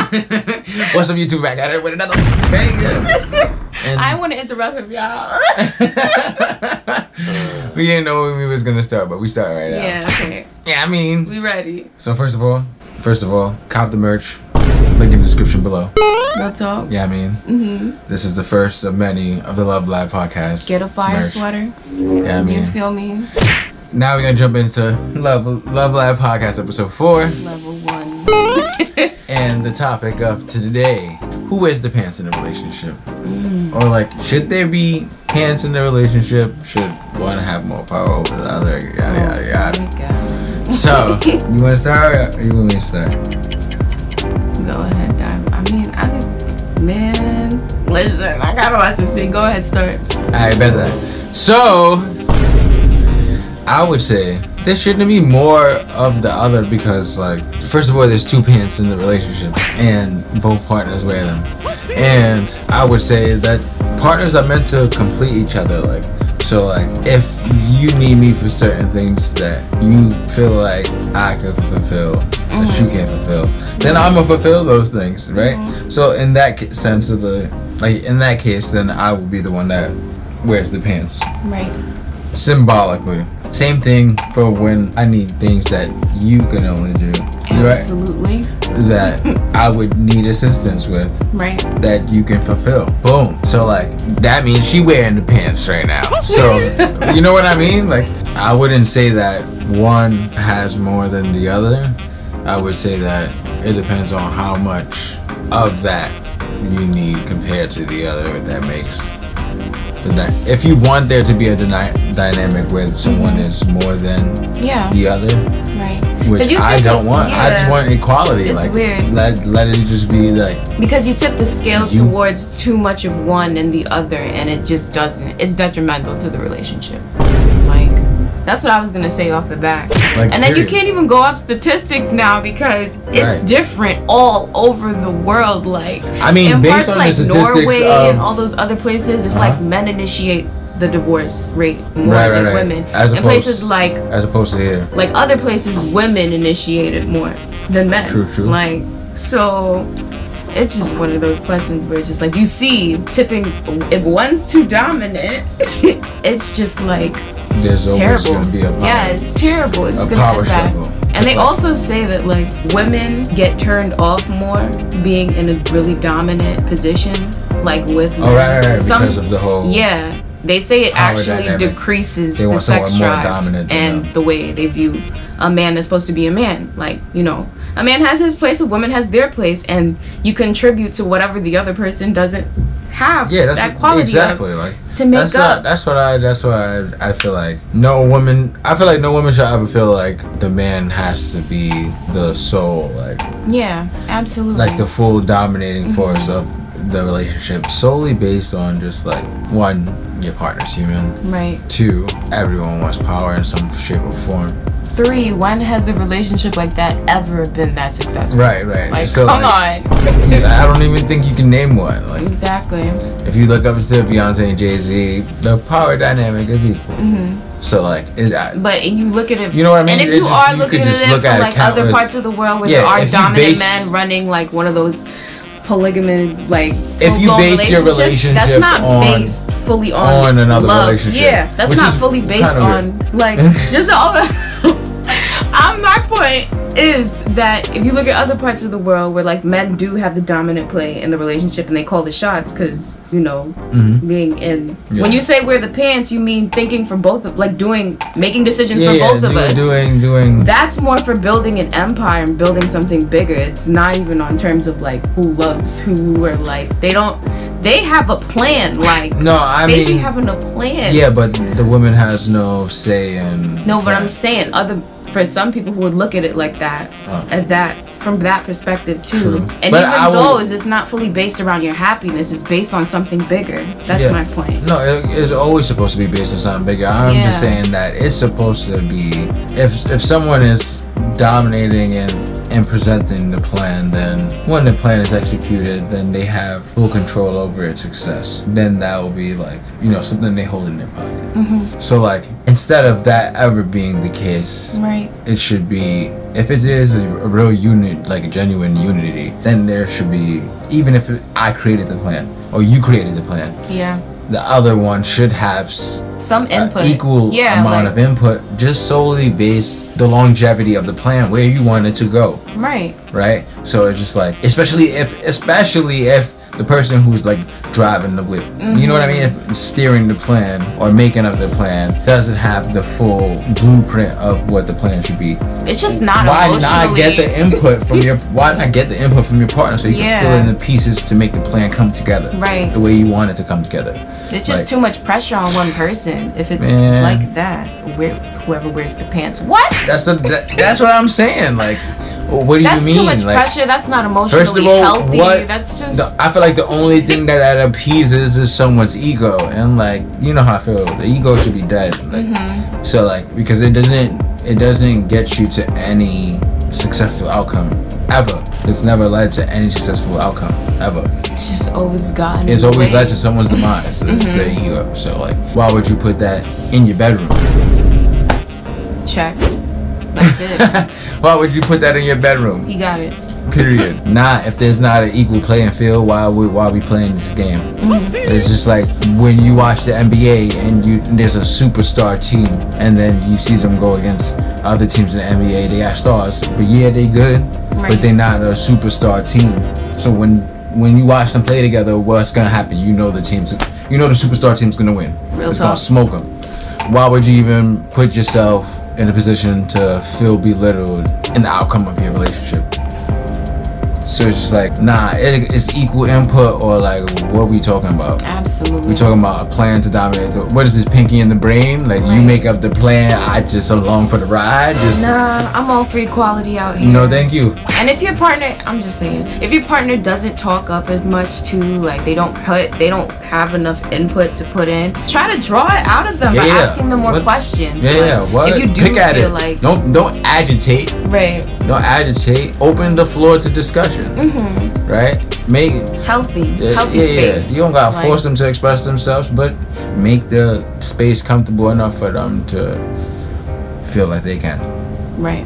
What's up, YouTube? Back at it with another banger. And I want to interrupt him, y'all. We didn't know when we was gonna start, but we started right now. Yeah, okay. Yeah, I mean, We ready. so first of all, cop the merch. Link in the description below. Real talk. Yeah, I mean, this is the first of many of the Love Live podcast. Get a fire merch. sweater. Yeah, I mean, You feel me? now we're gonna jump into Love Live podcast episode 4. Level 1. And the topic of today: who wears the pants in a relationship? Or like, should there be pants in the relationship? Should one have more power over the other? Yada yada yada. God. So, you want to start or you want me to start? Go ahead, dive. I mean, I just, man. Listen, I got a lot to say. Go ahead, start. I bet that. So, I would say there shouldn't be more of the other because, like, first of all, there's 2 pants in the relationship and both partners wear them. And I would say that partners are meant to complete each other. Like, so, like, if you need me for certain things that you feel like I can fulfill, that you can't fulfill, then I'm gonna fulfill those things, right? So, in that sense of in that case, then I will be the one that wears the pants. Right. Symbolically. Same thing for when I need things that you can only do. Right? Absolutely. That I would need assistance with. Right. That you can fulfill. Boom. So like that means she wearing the pants right now. So you know what I mean? Like I wouldn't say that one has more than the other. I would say that it depends on how much of that you need compared to the other. If that makes. If you want there to be a dynamic where someone is more than the other, right? Which I don't want. I just want equality. It's like weird. Let it just be like, because you tip the scale towards too much of one and the other, and it just doesn't. It's detrimental to the relationship. Like that's what I was gonna say off the bat. Like, and then you can't even go up statistics now because it's different all over the world. Like I mean, in based parts on like the Norway and all those other places, it's like men initiate the divorce rate more than women. In places like as opposed to here, like other places, women initiate it more than men. True. Like so. It's just one of those questions where it's just like you see tipping. If one's too dominant, it's just like there's always terrible. Gonna be a power, it's terrible. It's a gonna power end bad. struggle. And they also say that like women get turned off more being in a really dominant position, like with men. Right. Because of the whole they say it actually dynamic. decreases They the want sex someone more drive dominant and them. the way they view a man that's supposed to be a man. Like, you know, a man has his place, a woman has their place, and you contribute to whatever the other person doesn't have. That's that quality exactly like to make up. That's why I feel like no woman. I feel like no woman should ever feel like the man has to be the soul. Like absolutely. Like the full dominating force of the relationship solely based on just like 1, your partner's human. Right. 2, everyone wants power in some shape or form. 3, when has a relationship like that ever been that successful? Right. Like, so, come on. I don't even think you can name one. Like, exactly. If you look up to Beyonce and Jay-Z, the power dynamic is equal. So like, but you look at it, you know what I mean? And if you are looking at it from like other parts of the world where there are dominant men running like one of those polygamy, like if you base your relationship that's not based fully on another love. relationship, that's not fully based on like just all the my point is that if you look at other parts of the world where like men do have the dominant play in the relationship and they call the shots because you know being in when you say wear the pants, you mean thinking for both of like making decisions for both of us. Doing that's more for building an empire and building something bigger. It's not even on terms of like who loves who or like they have a plan. Like they be having a plan. Yeah, but the woman has no say in but I'm saying for some people who would look at it like that, from that perspective too. True. And but even those, it's not fully based around your happiness. It's based on something bigger. That's my point. No, it's always supposed to be based on something bigger. I'm just saying that it's supposed to be if someone is dominating in and presenting the plan, then when the plan is executed, then they have full control over its success. Then that will be like, you know, something they hold in their pocket. So like, instead of that ever being the case, right, it should be, if it is a real unit, like a genuine unity, then there should be, even if I created the plan or you created the plan, yeah, the other one should have some input, equal amount of input, just solely based the longevity of the plan, where you want it to go. Right. So it's just like, especially if the person who's like driving the whip, you know what I mean, if steering the plan or making up the plan doesn't have the full blueprint of what the plan should be, it's just not why emotionally... not get the input from your partner so you can fill in the pieces to make the plan come together the way you want it to come together. It's just too much pressure on one person if it's like that. Whoever wears the pants, what? That's what I'm saying. Like, what do you mean? That's too much pressure. That's not emotionally first of all, healthy. That's just... I feel like the only thing that appeases is someone's ego, and like, you know how I feel. The ego should be dead. Like, so like, because it doesn't get you to any successful outcome ever. It's never led to any successful outcome ever. It's just always gotten. It's always led to someone's demise. It's the ego. So like, why would you put that in your bedroom? Check. That's it. Why would you put that in your bedroom? You got it. Period. If there's not an equal playing field, why we playing this game? It's just like when you watch the NBA and there's a superstar team, and then you see them go against other teams in the NBA. They got stars, but yeah, they good, but they're not a superstar team. So when you watch them play together, what's gonna happen? You know the superstar team's gonna win. It's gonna smoke them. Why would you even put yourself in a position to feel belittled in the outcome of your relationship? So it's just like, it's equal input, or like, what are we talking about? Absolutely. We're talking about a plan to dominate. What is this, pinky in the brain? Like, you make up the plan, I just along for the ride? Nah, I'm all for equality out here. No, thank you. And if your partner, I'm just saying, if your partner doesn't talk up as much too, like they don't have enough input to put in, try to draw it out of them by asking them more questions. What? If you do Pick at feel it. like... Don't agitate. Right. Don't agitate. Open the floor to discussion. Right? Make healthy space. You don't gotta force them to express themselves, but make the space comfortable enough for them to feel like they can. Right.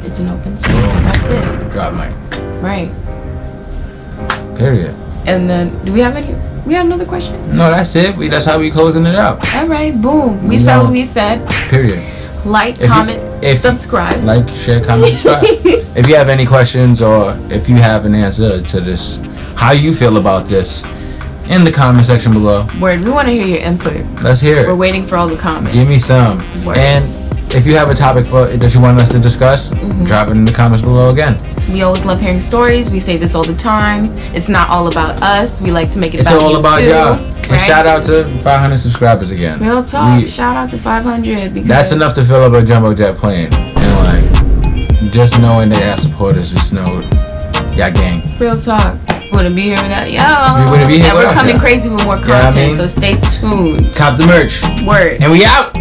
It's an open space. That's it. Drop mic. Right. Period. And then, do we have another question? No, that's it. That's how we closing it out. All right. Boom. We said what we said. Period. Like, comment, subscribe. Like, share, comment, subscribe. If you have any questions, or if you have an answer to this, how you feel about this, in the comment section below. Word, we want to hear your input. Let's hear it. We're waiting for all the comments. Give me some. Word. And if you have a topic that you want us to discuss, drop it in the comments below again. We always love hearing stories. We say this all the time. It's not all about us. We like to make it about you. It's all about y'all. Right? And shout out to 500 subscribers again. Real talk. Shout out to 500. Because that's enough to fill up a jumbo jet plane. And like, just knowing that y'all supporters, just know y'all gang. Real talk. We wouldn't be here without y'all. We wouldn't be here without y'all. And we're coming crazy with more content, so stay tuned. Cop the merch. Word. And we out.